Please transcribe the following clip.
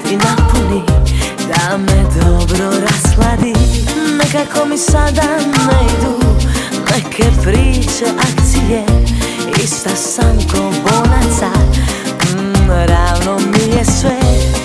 i napuni, da me dobro rashladi. Nekako mi sada ne idu neke priče, akcije, ista sam ko bonaca, ravno mi je sve.